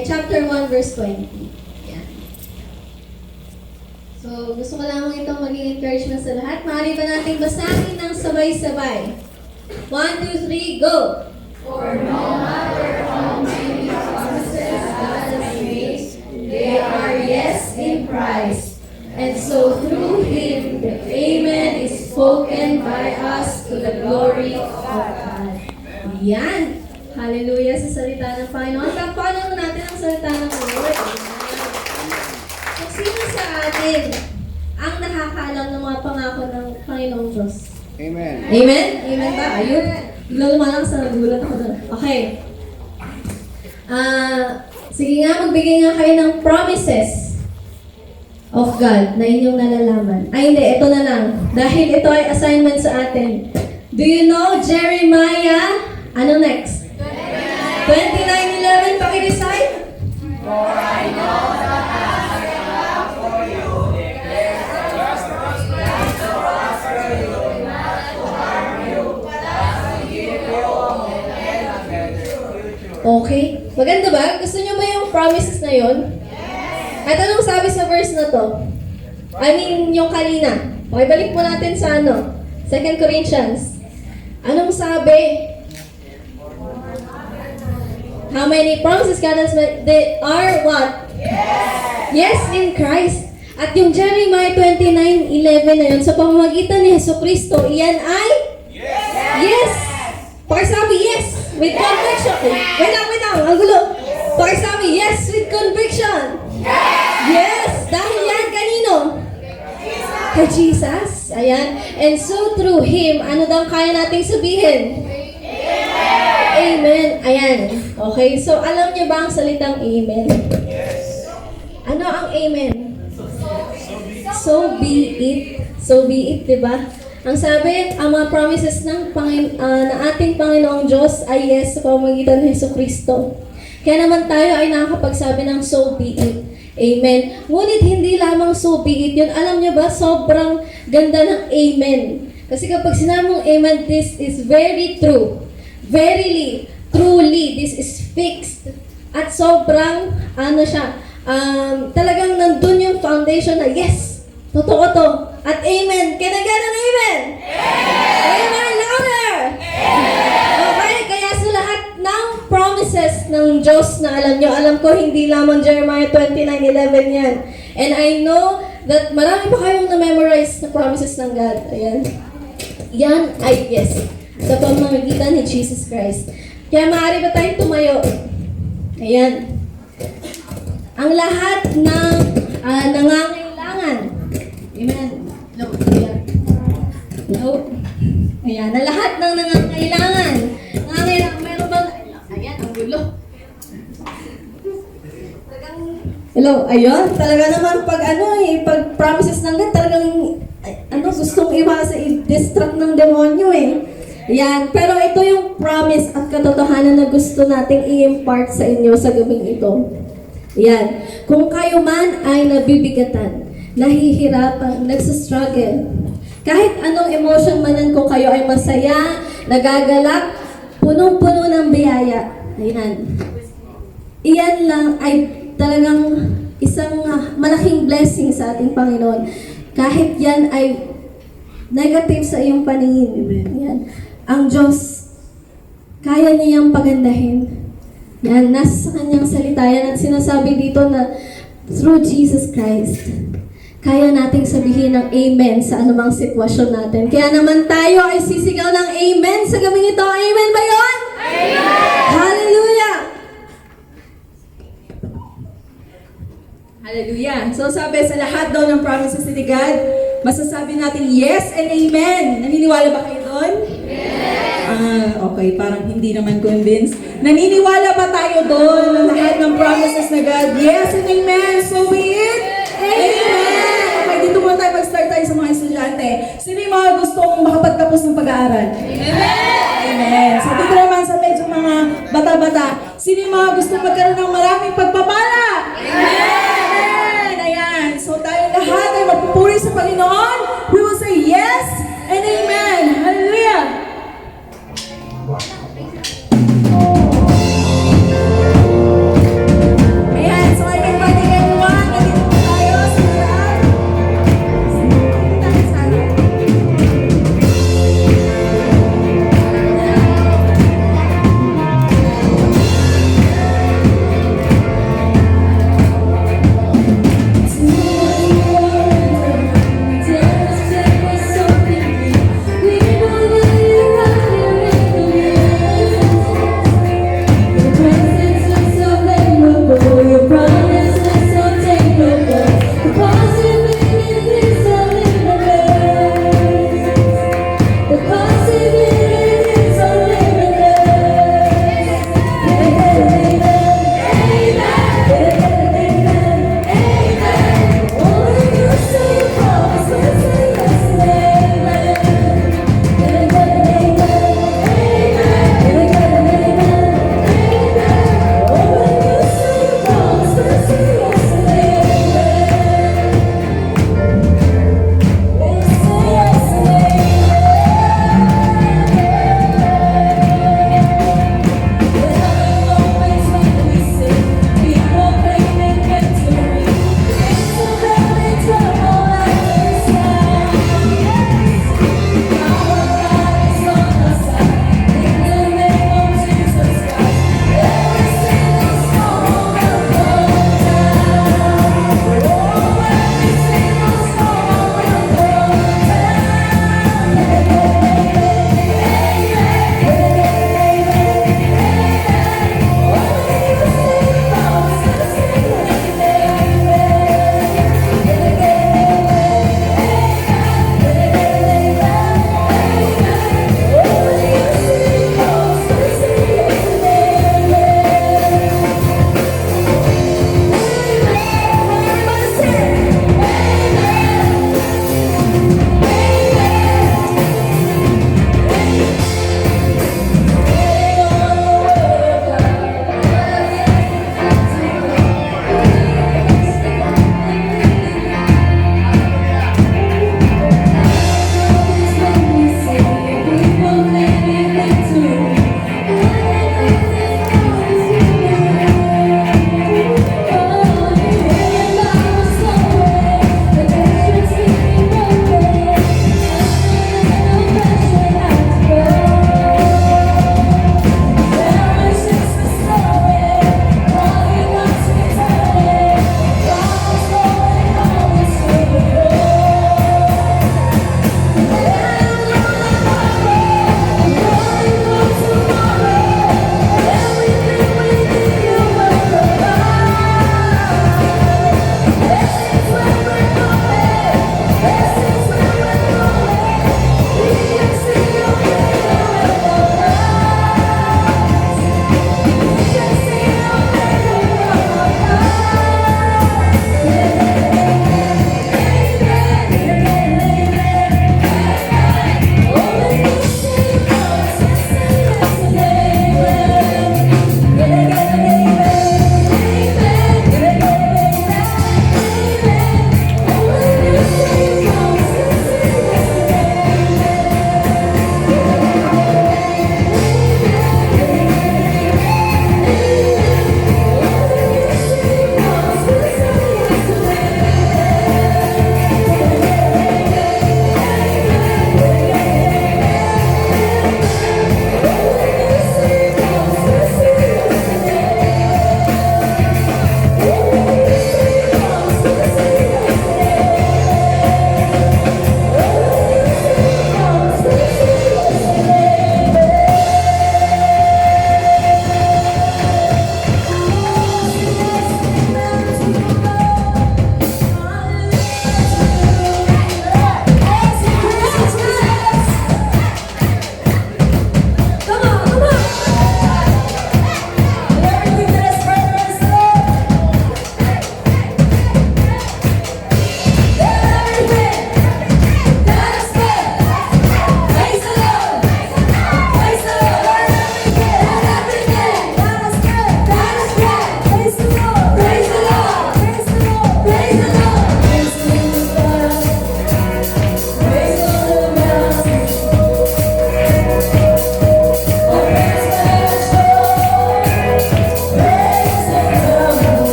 chapter 1, verse 20. Yan. So, gusto ko lamang itong maging encouragement sa lahat. Maaari ba nating basahin ng sabay-sabay? 1, 2, 3, go! For no matter how many promises God has made, they are yes in Christ. And so through Him, the Amen is spoken by us to the glory of God. Yan! Hallelujah sa salita ng Panginoon. Tapanan natin ang salita ng Lord. So, sino sa atin ang nakakalam ng mga pangako ng Panginoong Diyos? Amen. Amen? Amen ba? Ayun. Bigla lumalang sa nagulat ako doon. Okay. Sige nga, magbigay nga kayo ng promises of God na inyong nalalaman. Ay, hindi. Ito na lang. Dahil ito ay assignment sa atin. Do you know Jeremiah? Ano next? 29:11. Paki-recite. For I know that I have for you, declares the Lord, plans to prosper you, not to harm you, but to give you hope and a better future. Okay. Maganda ba? Gusto niyo ba yung promises na yun? Yes! At anong sabi sa verse na to? I mean, yung kanina. Okay, balik po natin sa 2 Corinthians. Anong sabi? How many promises God has made? They are what? Yes! Yes in Christ. At yung Jeremiah 29:11 na yun, sa pamamagitan ni Jesucristo, iyan ay? Yes! Yes! Pakisabi, yes! With conviction. Wait lang. Ang gulo. Pakisabi, yes! With conviction. Yes! Dahil yan kanino? Kay Jesus. Ayan. And so through Him, ano daw kaya nating sabihin? Amen. Ayan. Okay, so alam niyo ba ang salitang amen? Yes. Ano ang amen? So be it. So be it, di ba? Ang sabi, ang mga promises ng ating Panginoong Diyos ay yes sa pamamagitan ng Jesucristo. Kaya naman tayo ay nakakapagsabi ng so be it. Amen. Ngunit hindi lamang so be it yun. Alam niyo ba, sobrang ganda ng amen. Kasi kapag sinabi mong amen, this is very true. Verily, truly, this is fixed. At sobrang, talagang nandun yung foundation na yes, totoo to. At amen. Can I get an amen? Amen! Louder! Okay, kaya sa lahat ng promises ng Diyos na alam ko, hindi lamang Jeremiah 29:11 yan. And I know that marami pa kayong na-memorize na promises ng God. Ayan. Yan ay yes. Sa pamamagitan ni Jesus Christ. Kaya maaari ba tayong tumayo? Ayan. Ang lahat ng nangangailangan. Amen. No. Ayan. No. Ayan. Ang lahat ng nangangailangan. Meron ba? Ayan, ang gulo. Hello, ayun. Talaga naman pag promises ng God, talagang gustong i-distract ng demonyo Yan. Pero ito yung promise at katotohanan na gusto nating i-impart sa inyo sa gabing ito. Yan. Kung kayo man ay nabibigatan, nahihirapan, nagsastruggle, kahit anong emotion man yan, kung kayo ay masaya, nagagalak, punong-puno ng biyaya. Ayan. Iyan lang ay talagang isang malaking blessing sa ating Panginoon. Kahit yan ay negative sa iyong paningin. Yan. Ang Diyos, kaya niyang pagandahin. Yan, nasa sa kanyang salita yan at sinasabi dito na through Jesus Christ, kaya nating sabihin ng amen sa anumang sitwasyon natin. Kaya naman tayo ay sisigaw ng amen sa gabing ito. Amen ba yun? Amen! Hallelujah! Hallelujah! So sabi sa lahat daw ng promises ni God, masasabi natin yes and amen. Naniniwala ba kayo doon? Okay, parang hindi naman convinced. Naniniwala ba tayo doon na lahat ng promises na God? Yes and amen. So be it. Amen. Okay, dito muna tayo mag-start tayo sa mga estudyante. Sino yung mga gustong makapagtapos ng pag-aaral? Amen. Amen. So dito naman sa medyo mga bata-bata, sino yung mga gustong magkaroon ng maraming pagpapala? Amen. Ayan. So tayo lahat ay magpupuri sa Panginoon. We will say yes and amen. Hallelujah.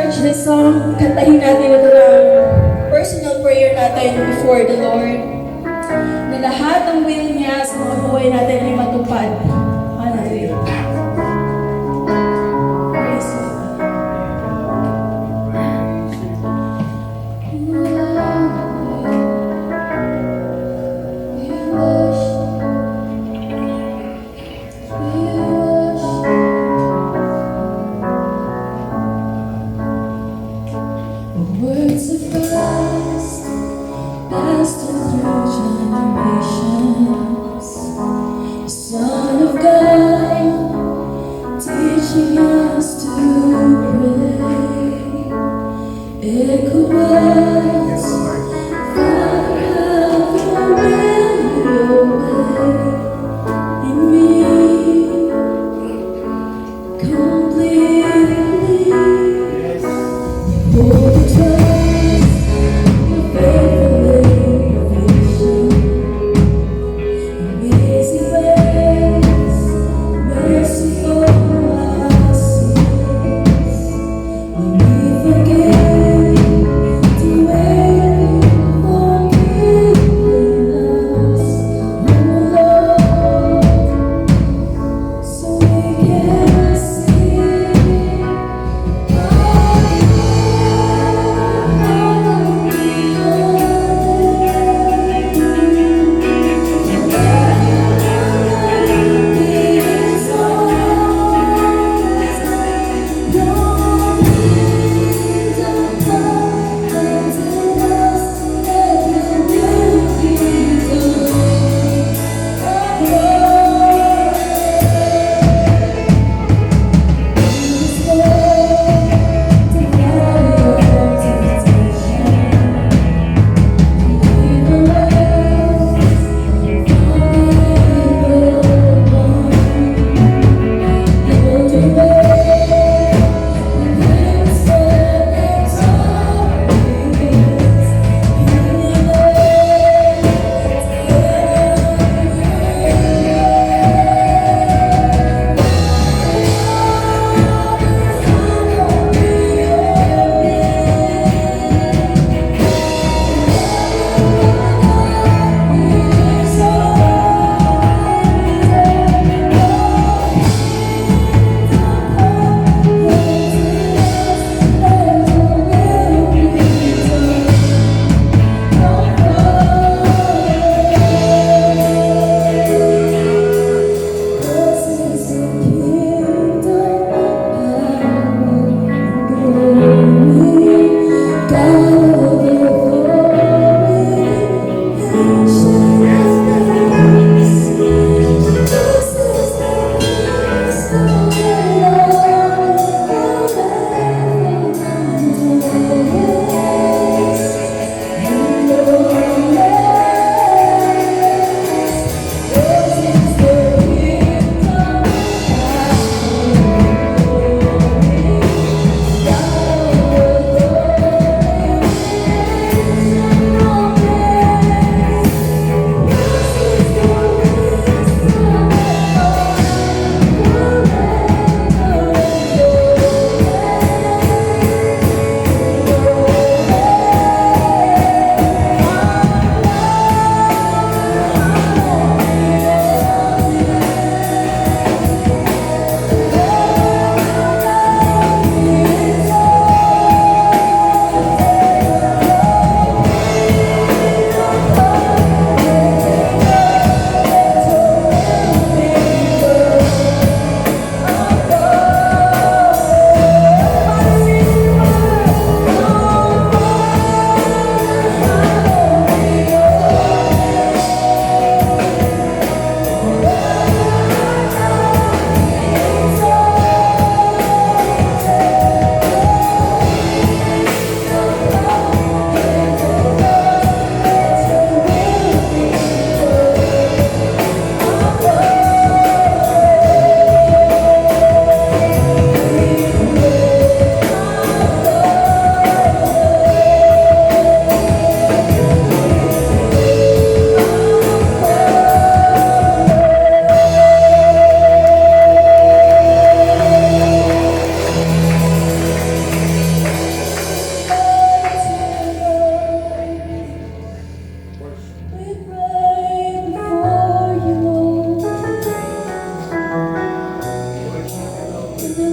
church, this song, kantahin natin ito ng personal prayer natin before the Lord. Na lahat ng will niya sa mga buhay natin ay matupad. Hallelujah. Praise the Lord. Words of Christ passed through generations. The Son of God.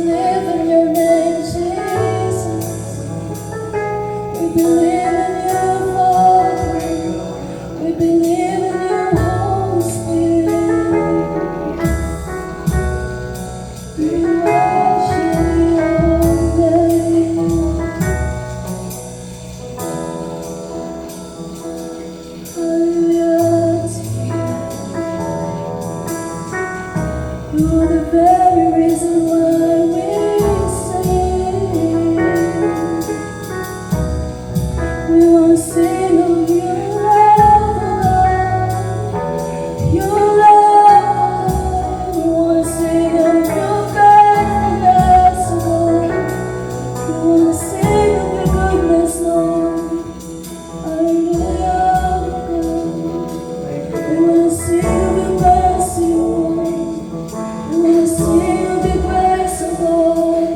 believe in your name, Jesus. We believe in your Father. We believe in your Holy Spirit. We worship your name. Hallelujah to you. You're the very reason why we sing. We want to sing of your love, your love. We want to sing of your faithfulness, Lord. We want to sing of your goodness, Lord. Hallelujah, God. We want to sing of your mercy, Lord. We want to sing of your grace, Lord.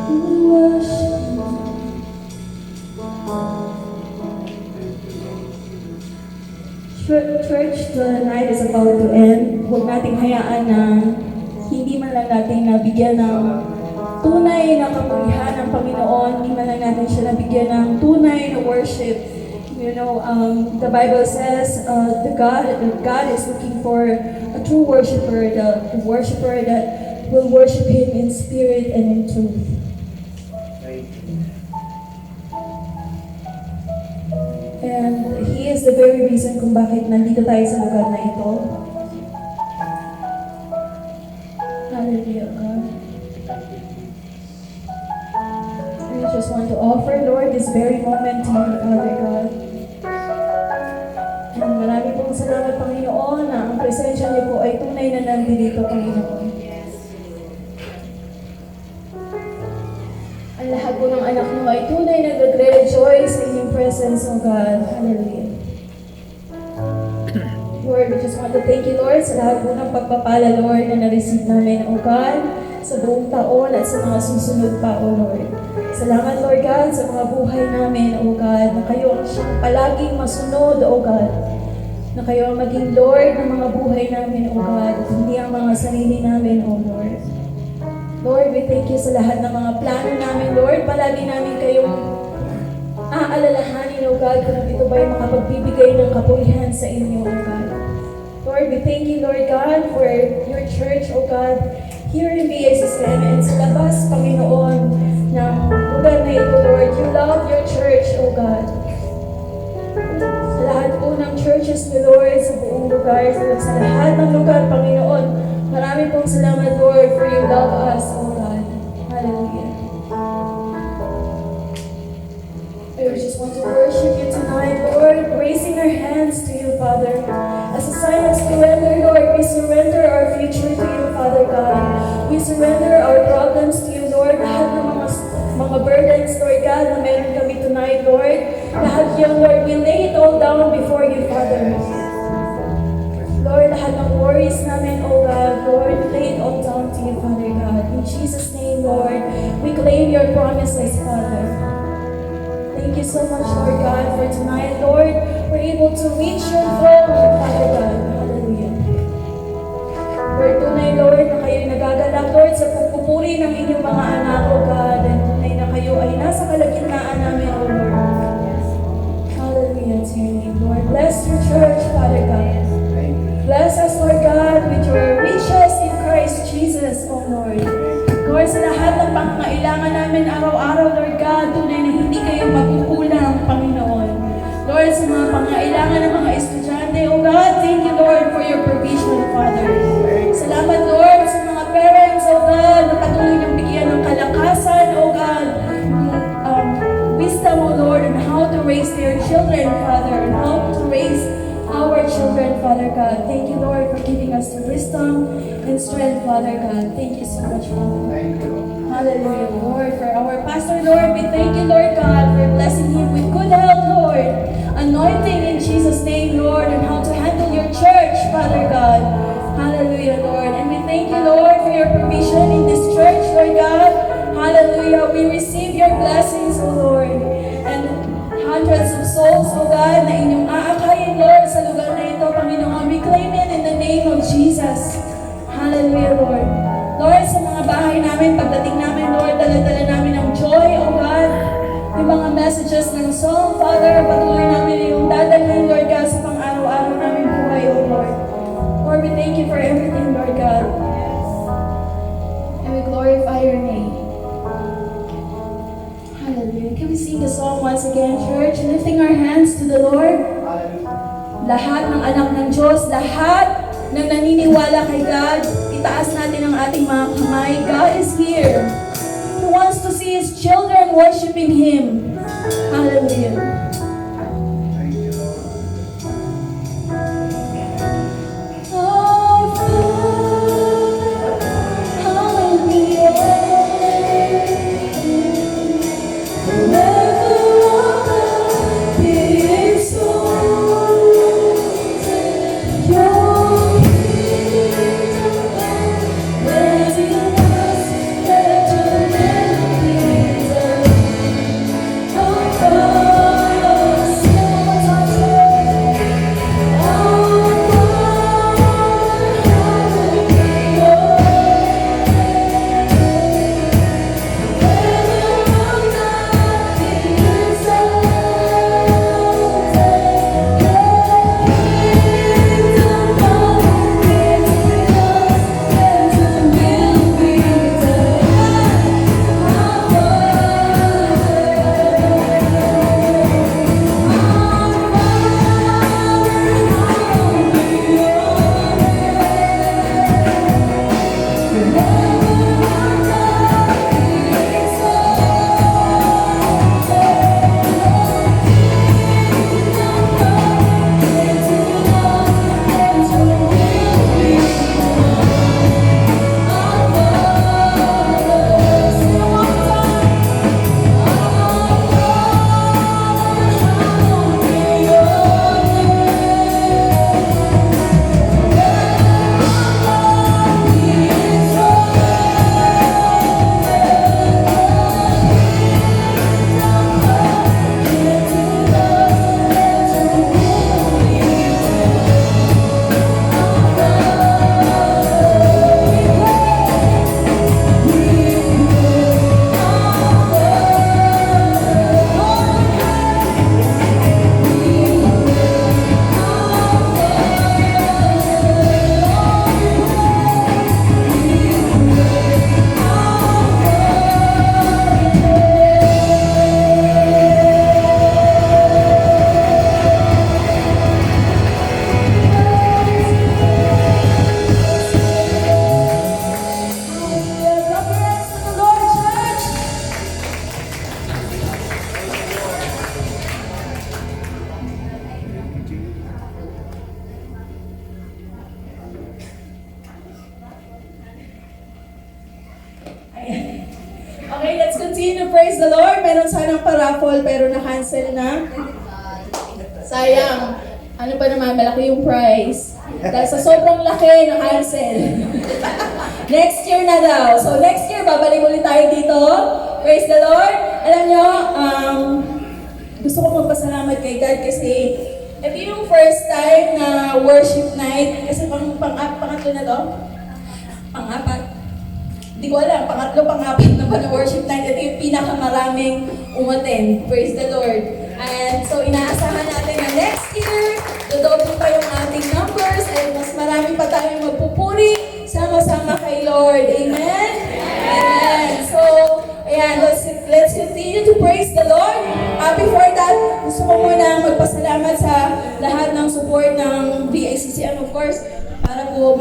We worship you. Church, the night is about to end. Huwag nating hayaan na hindi man lang natin nabigyan ng tunay na kapulihan ng Panginoon, hindi man lang natin siya nabigyan ng tunay na worship. You know, the Bible says that God is looking for a true worshiper, the worshiper that will worship Him in spirit and in truth. And He is the very reason kung bakit nandito tayo sa lugar na ito. Hallelujah, God. We just want to offer, Lord, this very moment to you, Father God. And marami pong salamat, Panginoon, na ang presensya niyo po ay tunay na nandito, Panginoon. Ang lahat po ng anak mo ay tunay na nagre-rejoice sa inyong presence, O God. Hallelujah. Lord, we just want to thank you, Lord, sa lahat po ng pagpapala, Lord, na na-receive namin, O God, sa buong taon at sa mga susunod pa, O Lord. Salamat, Lord God, sa mga buhay namin, O God, na kayo ang siyang palaging masunod, O God. Na kayo ang maging Lord ng mga buhay namin, O God, at hindi ang mga sarili namin, O Lord. Lord, we thank you sa lahat ng mga plano namin, Lord. Palagi namin kayong aalalahanin, O God, kung ito ba'y makapagbibigay ng kapulihan sa inyo, O God. Lord, we thank you, Lord God, for your church, O God, here in BSSM and sa labas, Panginoon, ng lugar na ito, Lord. You love your church, O God. Sa lahat po ng churches ni Lord, sa buong lugar, sa lahat ng lugar, Panginoon, marami pong salamat, Lord, for you love us, O God. Hallelujah. We just want to worship you tonight, Lord, raising our hands to you, Father. As a sign of surrender, Lord, we surrender our future to you, Father God. We surrender our problems to you, Lord. Lahat ng mga burdens, Lord God, na meron kami tonight, Lord. Lahat yun, Lord, we lay it all down before you, Father. Lord, lahat ng worries namin, oh God, Lord, lay it all down to you, Father God. In Jesus' name, Lord, we claim your promises, Father. Thank you so much, Lord God, for tonight, Lord. We're able to reach your throne, Father God. Hallelujah. Lord, tunay, Lord, na kayo'y nagagalak, Lord, sa pagpupuri ng inyong mga anak, oh God. And tunay na kayo ay nasa kalagitnaan namin, oh Lord. Hallelujah to your name, Lord. Bless your church, Father God. Bless us, Lord God, with your riches in Christ Jesus, oh Lord. Lord, sa lahat ng pangangailangan namin araw-araw, Lord God, tunay na hindi kayo magkukulang, Panginoon. Lord, sa mga pangangailangan ng mga estudyante, oh God, thank you, Lord, for your provision, Father. Salamat, Lord, sa mga parents, oh God, na patuloy ng bigyan ng kalakasan, oh God, wisdom, oh Lord, on how to raise their children, Father, and how to raise our children, Father God. Thank you, Lord, for giving us the wisdom and strength, Father God. Thank you so much, Father. Hallelujah, Lord. For our pastor, Lord, we thank you, Lord God, for blessing him with good health, Lord. Anointing in Jesus' name, Lord, and how to handle your church, Father God. Hallelujah, Lord. And we thank you, Lord, for your provision in this church, Lord God. Hallelujah. We receive your blessings, O Lord. And hundreds of souls, O God, na inyong aakayin, Lord, sa lugar na ito, Panginoon. We claim it in the name of Jesus. Hallelujah, Lord. Lord, sa mga bahay namin, pagdating namin, Lord, dala-dala namin ang joy, O God. Yung mga messages ng song, Father, patuloy namin yung dadalhin, Lord God, sa pang-araw-araw namin buhay, O Lord. Lord, we thank you for everything, Lord God. And we glorify your name. Hallelujah. Can we sing the song once again, church? Lifting our hands to the Lord. Lahat ng anak ng Diyos, lahat ng naniniwala kay God, itaas natin ang ating mga kamay. God is here. Who wants to see His children worshiping Him. Hallelujah. Our Father, hallelujah. Okay, let's continue to praise the Lord. Meron sanang pa-raffle pero na-cancel na. Sayang. Ano pa naman, malaki yung prize. Dahil sa sobrang laki, na-cancel. Next year na daw. So next year, babalik ulit tayo dito. Praise the Lord. Alam nyo, gusto ko magpasalamat kay God kasi ito yung first time na worship night. Kasi pangatlo na to. Pang-apat. Hindi ko alam, pangatlo, pang-apat na ba na worship night. Ito yung pinakamaraming umattend. Praise the Lord. And so, inaasahan natin na next year, dodoble pa yung ating numbers and mas marami pa tayong magpupuri sama-sama kay Lord. Amen? Amen. So, ayan, let's continue to praise the Lord. Before that, gusto ko muna magpasalamat sa lahat ng support ng VICC and of course, para po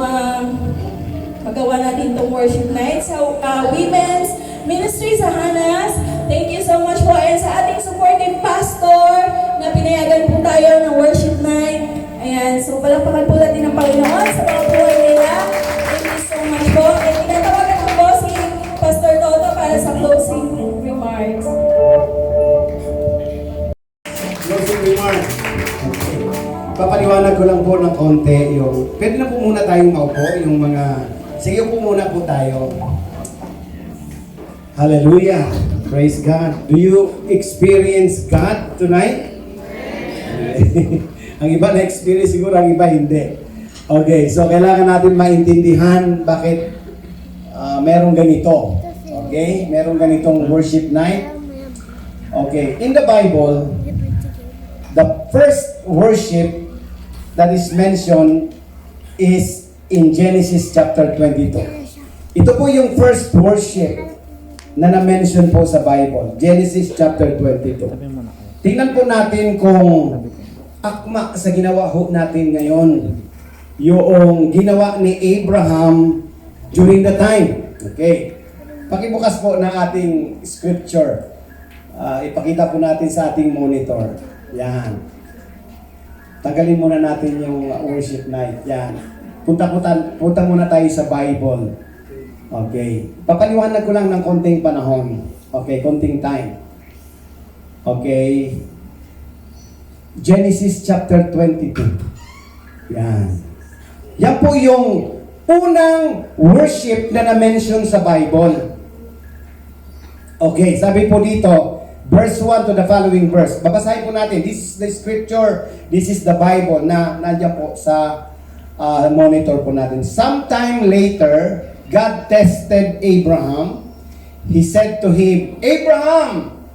magawa natin itong worship night. Sa Women's Ministry sa Hanas, thank you so much po. And sa ating supporting pastor na pinayagan po tayo ng worship night. Ayan, so palakpakan po natin ng Panginoon sa mga buhay nila. Thank you so much po. And tinatawagan ko po si Pastor Toto para sa closing remarks. Closing remarks. Papaliwanag ko lang po ng konti yung, pwede na po muna tayong maupo, yung mga, sige po muna po tayo. Hallelujah. Praise God. Do you experience God tonight? Ang iba na-experience siguro, ang iba hindi. Okay, so kailangan natin maintindihan bakit merong ganito. Okay? Merong ganitong worship night. Okay, in the Bible, the first worship that is mentioned is in Genesis chapter 22. Ito po yung first worship na na-mention po sa Bible. Genesis chapter 22. Tingnan po natin kung akma sa ginawa ho natin ngayon. Yung ginawa ni Abraham during the time. Okay. Pakibukas po ng ating scripture. Ipakita po natin sa ating monitor. Yan. Tanggalin muna natin yung worship night. Yan. Punta muna tayo sa Bible. Okay. Papaliwanag ko lang ng konting panahon. Okay, konting time. Okay. Genesis chapter 22. Yan. Yan po yung unang worship na na-mention sa Bible. Okay, sabi po dito, verse 1 to the following verse. Babasahin po natin. This is the scripture, this is the Bible na nandiyan po sa monitor po natin. Sometime later, God tested Abraham. He said to him, Abraham!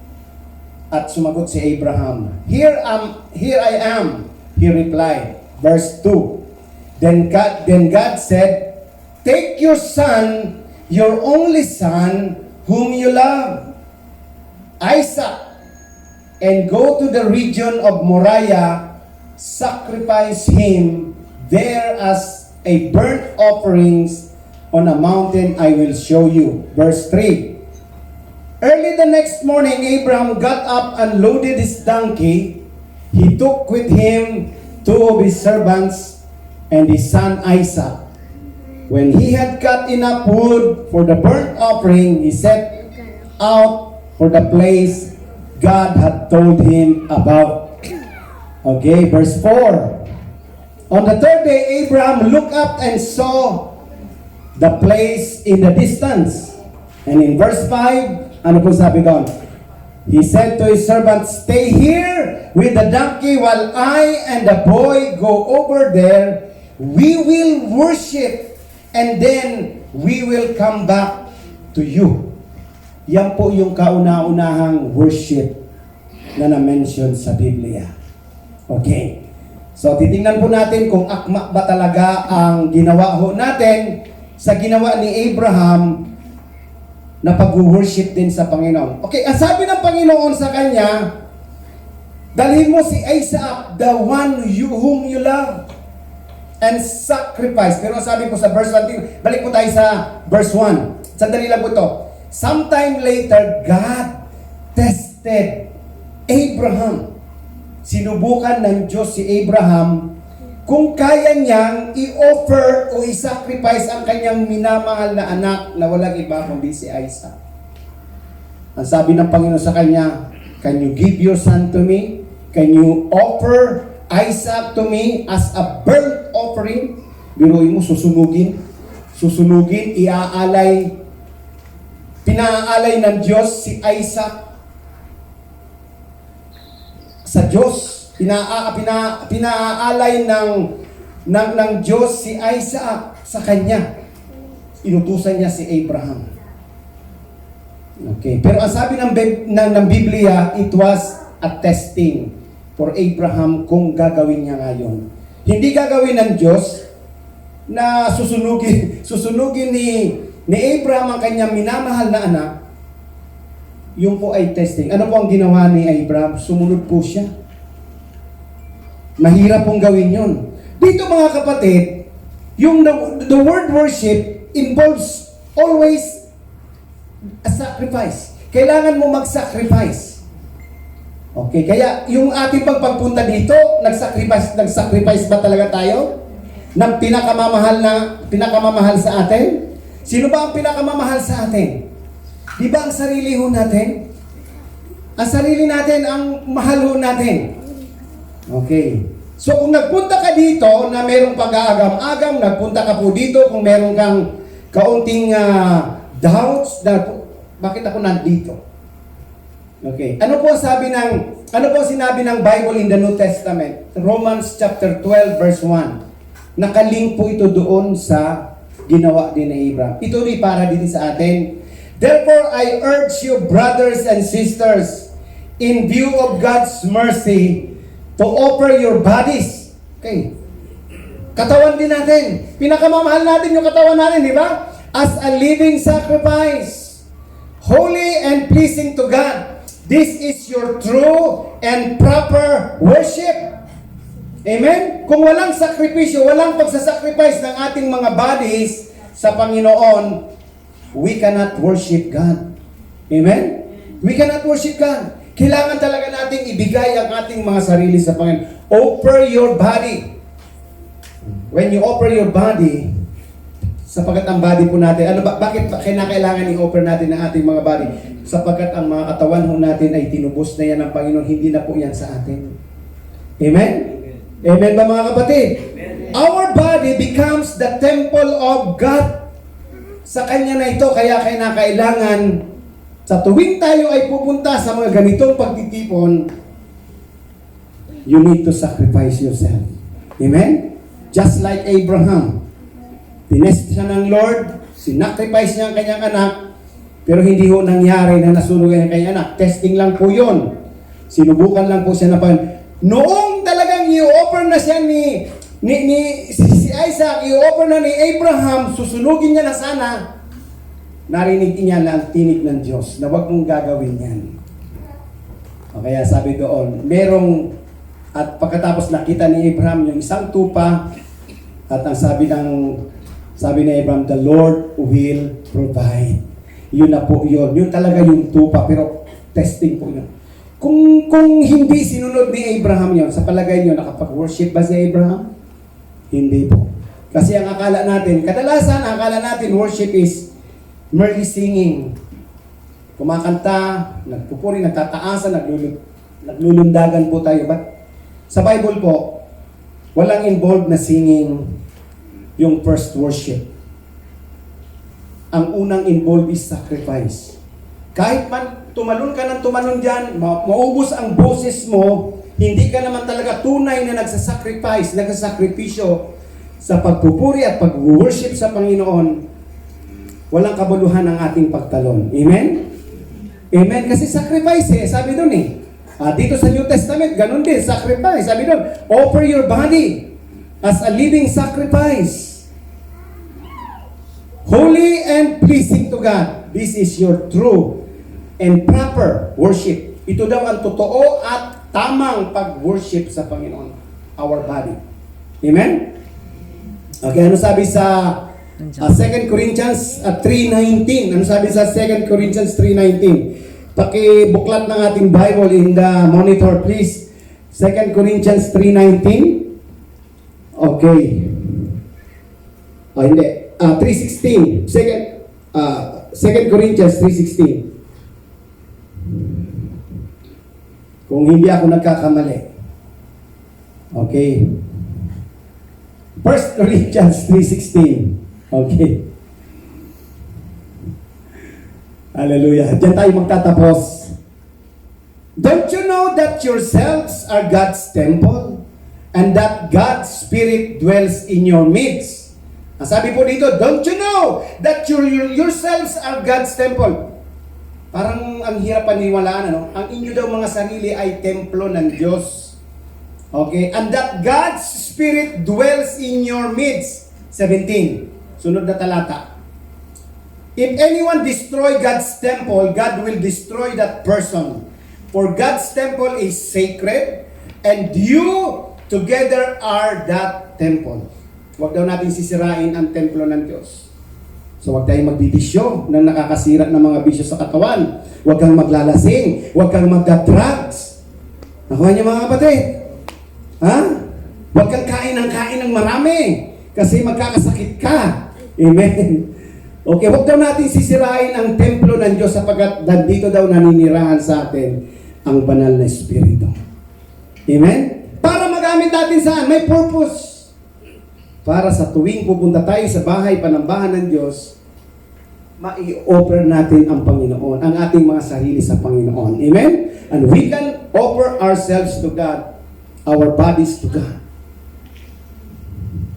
At sumagot si Abraham, Here I am, he replied. Verse 2. Then God said, Take your son, your only son, whom you love, Isaac, and go to the region of Moriah, sacrifice him there as a burnt offerings on a mountain I will show you. Verse 3. Early the next morning, Abraham got up and loaded his donkey. He took with him 2 of his servants and his son Isaac. When he had cut enough wood for the burnt offering, he set out for the place God had told him about. Okay, verse 4. On the third day, Abraham looked up and saw the place in the distance. And in verse 5, ano po sabi doon? He said to his servant, Stay here with the donkey while I and the boy go over there. We will worship and then we will come back to you. Yan po yung kauna-unahang worship na na-mention sa Biblia. Okay. So, titingnan po natin kung akma ba talaga ang ginawa ho natin sa ginawa ni Abraham na pag-worship din sa Panginoon. Okay, ang sabi ng Panginoon sa kanya, dalhin mo si Isaac, the one whom you love, and sacrifice. Pero sabi ko sa verse 1, balik po tayo sa verse 1. Sandali lang po ito. Sometime later, God tested Abraham. Sinubukan ng Diyos si Abraham kung kaya niyang i-offer o i-sacrifice ang kanyang minamahal na anak na walang iba kundi si Isaac. Ang sabi ng Panginoon sa kanya, Can you give your son to me? Can you offer Isaac to me as a burnt offering? Biruin mo, susunugin, pinaalay ng Diyos si Isaac sa Diyos. Pinaalay ng Diyos si Isaac sa kanya. Inutusan niya si Abraham. Okay. Pero ang sabi ng Biblia, it was a testing for Abraham kung gagawin niya ngayon. Hindi gagawin ng Diyos na susunugin ni Abraham ang kanyang minamahal na anak. Yung po ay testing. Ano po ang ginawa ni Abraham? Sumunod po siya. Mahirap pong gawin yun. Dito mga kapatid, yung the word worship involves always a sacrifice. Kailangan mo mag-sacrifice. Okay, kaya yung ating pagpunta dito, nag-sacrifice ba talaga tayo? Ng pinakamamahal sa atin? Sino ba ang pinakamamahal sa atin? Di ba ang sarili ho natin? Ang sarili natin ang mahal ho natin. Okay. So kung nagpunta ka dito na merong pag-aagam-agam, nagpunta ka po dito kung meron kang kaunting doubts na bakit ako nandito? Okay. Ano po sinabi ng Bible in the New Testament? Romans chapter 12 verse 1. Nakalink po ito doon sa ginawa din ni Abraham. Ito rin para din sa atin. Therefore, I urge you, brothers and sisters, in view of God's mercy, to offer your bodies. Okay. Katawan din natin. Pinakamamahal natin yung katawan natin, di ba? As a living sacrifice, holy and pleasing to God. This is your true and proper worship. Amen? Kung walang sakripisyo, walang pagsasacrifice ng ating mga bodies sa Panginoon, we cannot worship God. Amen? We cannot worship God. Kailangan talaga nating ibigay ang ating mga sarili sa Panginoon. Offer your body. When you offer your body, sapagkat ang body po natin, bakit kinakailangan i-offer natin ang ating mga body? Sapagkat ang mga katawan ho natin ay tinubos na yan ng Panginoon, hindi na po yan sa atin. Amen? Amen ba mga kapatid? Our body becomes the temple of God. Sa Kanya na ito, kaya kinakailangan sa tuwing tayo ay pupunta sa mga ganitong pagtitipon, you need to sacrifice yourself. Amen? Just like Abraham. Tinest siya ng Lord, sinacrifice niya ang kanyang anak, pero hindi ho nangyari na nasunog ang kanyang anak. Testing lang po yun. Sinubukan lang po siya na noong talagang i-offer na siya si Isaac, i-offer na ni Abraham, susunugin niya na sana, narinig niya na ang tinig ng Diyos na huwag mong gagawin yan. O kaya sabi doon, at pagkatapos nakita ni Abraham yung isang tupa, at ang sabi ni Abraham, the Lord will provide. Yun na po yun. Yun talaga yung tupa, pero testing po yun. Kung hindi sinunod ni Abraham yun, sa palagay nyo, nakapag-worship ba si Abraham? Hindi po. Kasi ang akala natin, kadalasan akala natin worship is merely singing. Kumakanta, nagpupuri, nagtataasan, naglulundagan po tayo. But sa Bible po, walang involved na singing yung first worship. Ang unang involved is sacrifice. Kahit man tumalon ka ng tumalon dyan, maubos ang boses mo, hindi ka naman talaga tunay na nagsasakripisyo sa pagpupuri at pag-worship sa Panginoon, walang kabuluhan ang ating pagtalon. Amen? Amen? Kasi sacrifice sabi doon dito sa New Testament, ganun din, sacrifice. Sabi doon, offer your body as a living sacrifice. Holy and pleasing to God. This is your true and proper worship. Ito daw ang totoo at tamang pag-worship sa Panginoon. Our body. Amen? Okay, ano sabi sa 2 Corinthians 3:19? Ano sabi sa 2 Corinthians 3:19? Pakibuklat ng ating Bible in the monitor, please. 2 Corinthians 3:19. Okay. Hindi. 3:16. 2 Corinthians 3:16. Kung hindi ako nagkakamali. Okay. 1 Corinthians 3:16. Okay. Hallelujah. Diyan tayo magtatapos. Don't you know that yourselves are God's temple and that God's Spirit dwells in your midst? Ang sabi po dito, don't you know that yourselves are God's temple? Parang ang hirap paniwalaan, Ang inyo daw mga sarili ay templo ng Diyos. Okay? And that God's Spirit dwells in your midst. 17. Sunod na talata. If anyone destroy God's temple, God will destroy that person. For God's temple is sacred, and you together are that temple. Huwag daw natin sisirain ang templo ng Diyos. So huwag tayong magbibisyo ng nakakasira ng mga bisyo sa katawan. Huwag kang maglalasing. Huwag kang magka-drugs. Nakuha niyo mga kapatid? Ha? Huwag kang kain ng marami. Kasi magkakasakit ka. Amen. Okay, huwag daw natin sisirain ang templo ng Diyos sapagkat dito daw naninirahan sa atin ang banal na Espiritu. Amen? Para magamit natin saan? May purpose. Para sa tuwing pupunta tayo sa bahay, panambahan ng Diyos, mai-offer natin ang Panginoon, ang ating mga sarili sa Panginoon. Amen? And we can offer ourselves to God, our bodies to God.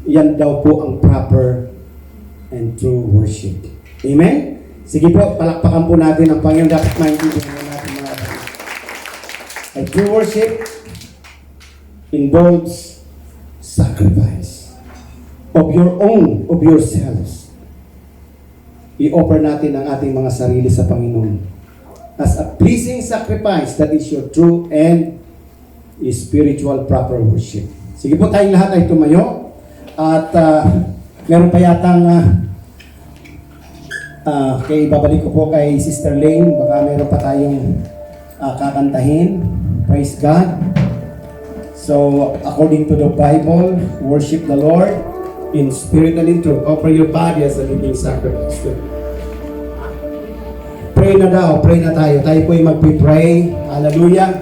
Yan daw po ang proper and true worship. Amen? Sige po, palakpakan po natin ang Panginoon. Dapat maintindihan natin mga kapatid. A true worship involves sacrifice of your own, of yourselves. I-offer natin ang ating mga sarili sa Panginoon as a pleasing sacrifice. That is your true and spiritual proper worship. Sige po, tayong lahat ay tumayo. At meron pa yatang kay babalik ko po kay Sister Lane. Baka meron pa tayong kakantahin. Praise God. So, according to the Bible, worship the Lord in spirit and in truth. Offer your body as a living sacrifice. Pray na daw, pray na tayo. Tayo po ay magpipray. Hallelujah.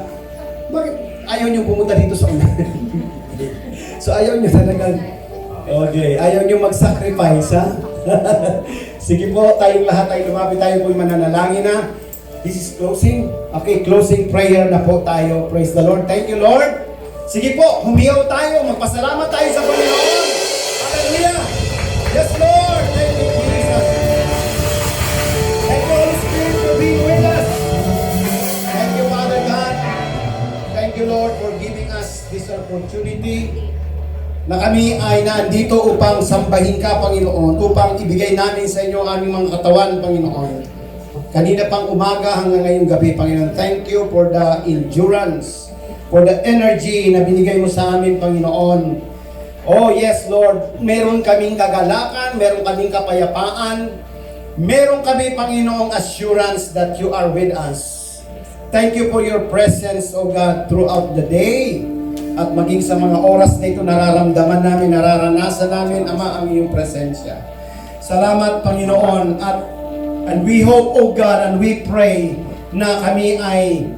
Bakit ayaw nyo pumunta dito sa umaga? So ayaw nyo talagang, okay, ayaw nyo mag-sacrifice, ha? Sige po, tayong lahat ay lumapit, tayo po ay mananalangin na. This is closing. Okay, closing prayer na po tayo. Praise the Lord. Thank you, Lord. Sige po, humiyaw tayo, magpasalamat tayo sa Panginoon. Hallelujah! Yes, Lord! Thank you, Jesus! Thank you, Holy Spirit, for being with us. Thank you, Father God. Thank you, Lord, for giving us this opportunity na kami ay nandito upang sambahin ka, Panginoon, upang ibigay namin sa inyo ang aming mga katawan, Panginoon. Kanina pang umaga hanggang ngayong gabi, Panginoon. Thank you for the endurance, for the energy na binigay mo sa amin, Panginoon. Oh yes, Lord, meron kaming kagalakan, meron kaming kapayapaan, meron kami, Panginoong, assurance that you are with us. Thank you for your presence, O God, throughout the day. At maging sa mga oras na ito, nararamdaman namin, nararanasan namin, Ama, ang iyong presensya. Salamat, Panginoon, and we hope, O God, and we pray na kami ay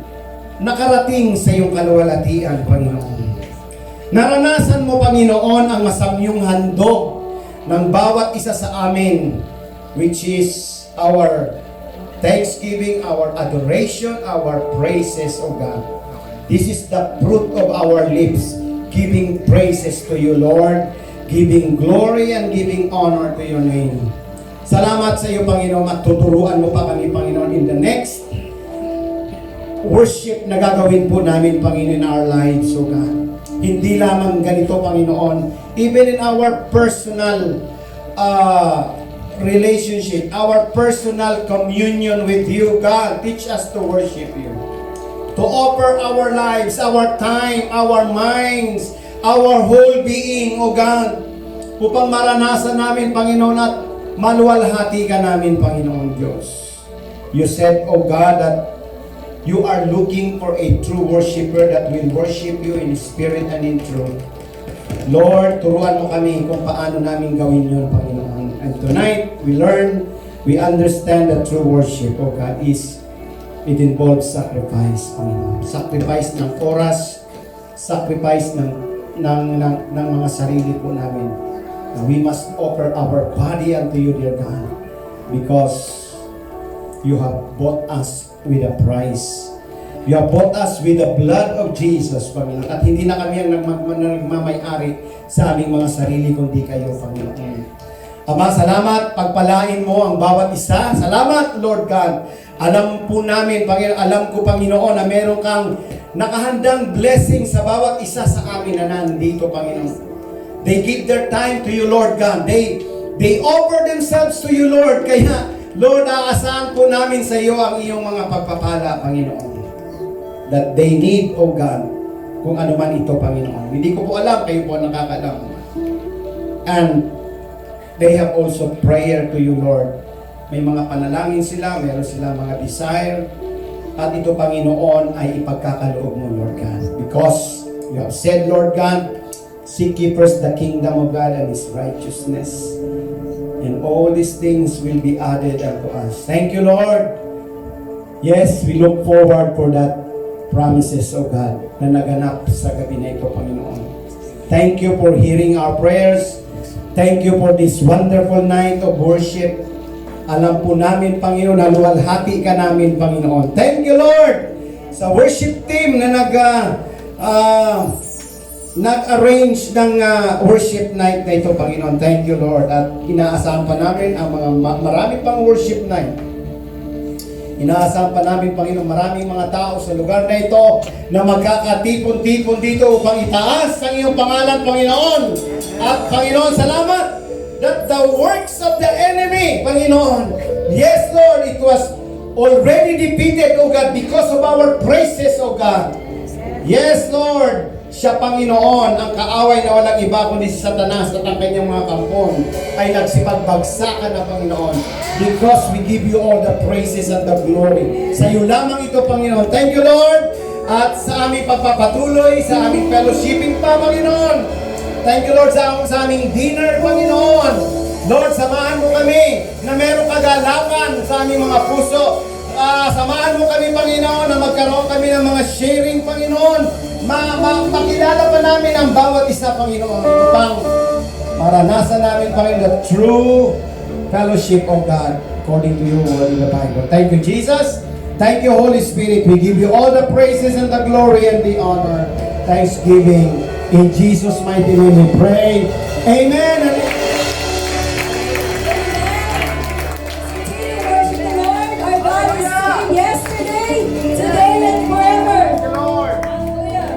nakarating sa iyong kaluwalhatian, Panginoon. Naranasan mo, Panginoon, ang masamyong handog ng bawat isa sa amin, which is our thanksgiving, our adoration, our praises, O God. This is the fruit of our lips, giving praises to you, Lord, giving glory and giving honor to your name. Salamat sa iyo, Panginoon, at tuturuan mo pa kami, Panginoon, in the next worship na gagawin po namin, Panginoon, in our lives, O God. Hindi lamang ganito, Panginoon, even in our personal relationship, our personal communion with you, God, teach us to worship you. To offer our lives, our time, our minds, our whole being, O God, upang maranasan namin, Panginoon, at maluwalhati ka namin, Panginoon Diyos. You said, O God, that you are looking for a true worshiper that will worship you in spirit and in truth. Lord, turuan mo kami kung paano namin gawin yun, Panginoon. And tonight, we learn, we understand that true worship, O God, it involves sacrifice, Panginoon. Sacrifice ng oras, sacrifice ng mga sarili po namin. And we must offer our body unto you, dear God, because you have bought us with a price. You have bought us with the blood of Jesus, Panginoon. At hindi na kami ang nagmamayari sa aming mga sarili, kundi kayo, Panginoon. Ama, salamat. Pagpalain mo ang bawat isa. Salamat, Lord God. Alam po namin, Panginoon, alam ko, Panginoon, na meron kang nakahandang blessing sa bawat isa sa amin na nandito, Panginoon. They give their time to you, Lord God. They offer themselves to you, Lord. Kaya, Lord, aasahan po namin sa iyo ang iyong mga pagpapala, Panginoon. That they need, O God, kung ano man ito, Panginoon. Hindi ko po alam, kayo po nakakalam. And they have also prayer to you, Lord. May mga panalangin sila, meron silang mga desire. At ito, Panginoon, ay ipagkakaloob mo, Lord God. Because you have said, Lord God, seek ye first the kingdom of God and His righteousness, and all these things will be added unto us. Thank you, Lord. Yes, we look forward for that promises, O God, na naganap sa gabi na ito, Panginoon. Thank you for hearing our prayers. Thank you for this wonderful night of worship. Alam po namin, Panginoon, na luwalhati ka namin, Panginoon. Thank you, Lord, sa worship team na nag-arrange ng worship night na ito, Panginoon. Thank you, Lord. At inaasahan pa namin ang mga marami pang worship night. Inaasahan pa namin, Panginoon, maraming mga tao sa lugar na ito na magkakatipon-tipon dito upang itaas ang iyong pangalan, Panginoon. At Panginoon, salamat that the works of the enemy, Panginoon, yes, Lord, it was already defeated, O God, because of our praises, O God. Yes, Lord, siya, Panginoon, ang kaaway na walang iba kundi si Satanas at ang kanyang mga kampon ay nagsipagbagsakan na, Panginoon, because we give you all the praises and the glory. Sa iyo lamang ito, Panginoon. Thank you, Lord, at sa aming pagpapatuloy, sa aming fellowshipping pa, Panginoon. Thank you, Lord, sa aming dinner, Panginoon. Lord, samahan mo kami na merong kagalakan sa aming mga puso. Samahan mo kami, Panginoon, na magkaroon kami ng mga sharing, Panginoon. Makilala pa namin ang bawat isa, Panginoon, upang maranasan namin, Panginoon, the true fellowship of God according to your word in the Bible. Thank you, Jesus. Thank you, Holy Spirit. We give you all the praises and the glory and the honor. Thanksgiving. In Jesus' mighty name we pray. Amen. And Worship the Lord. Our God is the same yesterday, today, and forever. Hallelujah.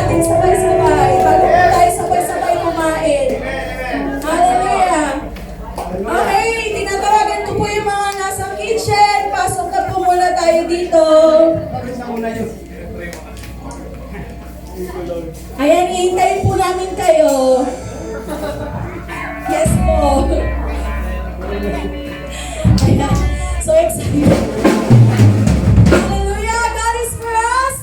natin sabay-sabay. Bago po tayo sabay-sabay kumain. Hallelujah. Okay, tinatawagan ko po yung mga nasa kitchen. Pasok na po muna tayo dito. Ayan, iintayin po namin kayo. Yes po. Ayan, so excited. Hallelujah! God is for us?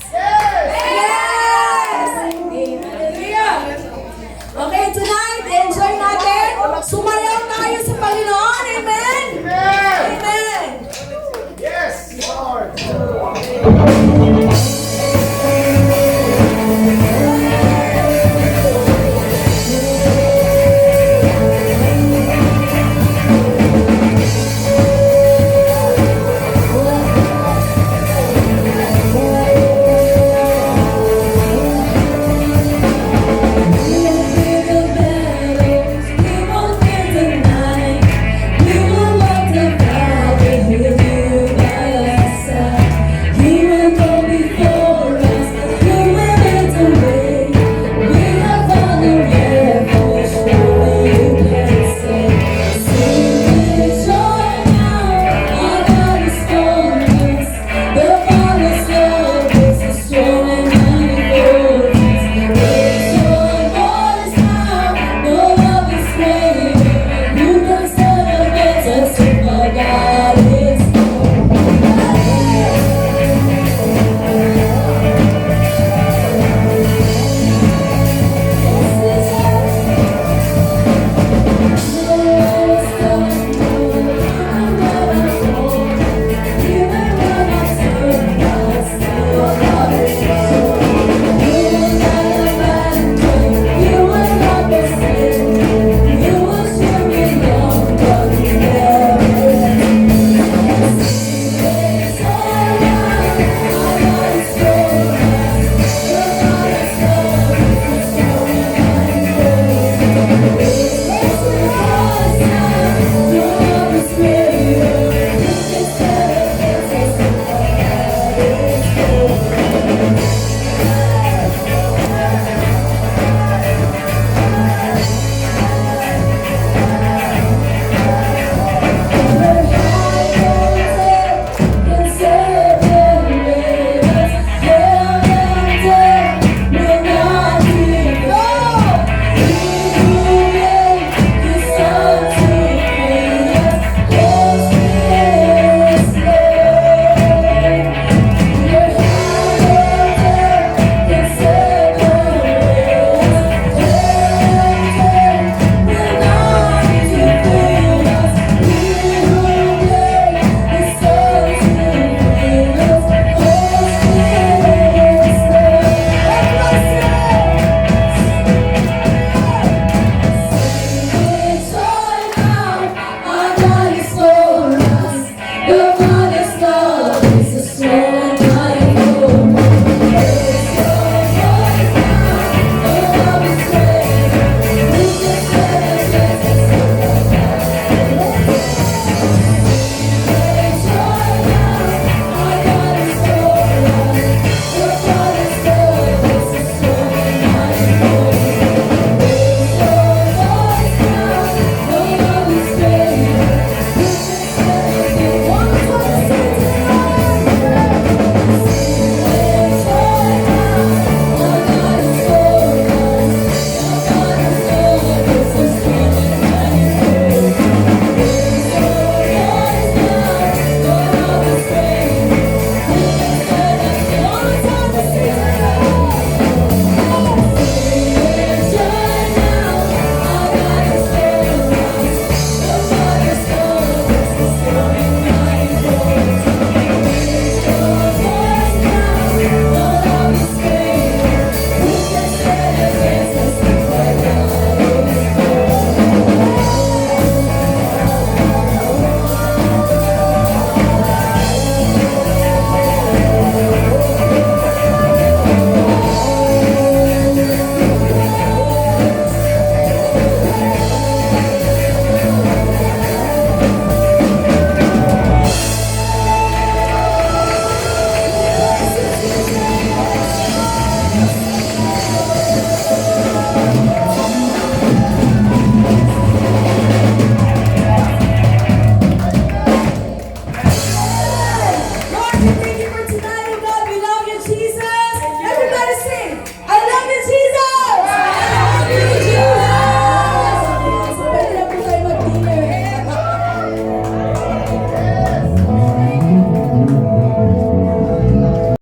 Yes! Hallelujah! Okay, tonight, enjoy natin. Sumayaw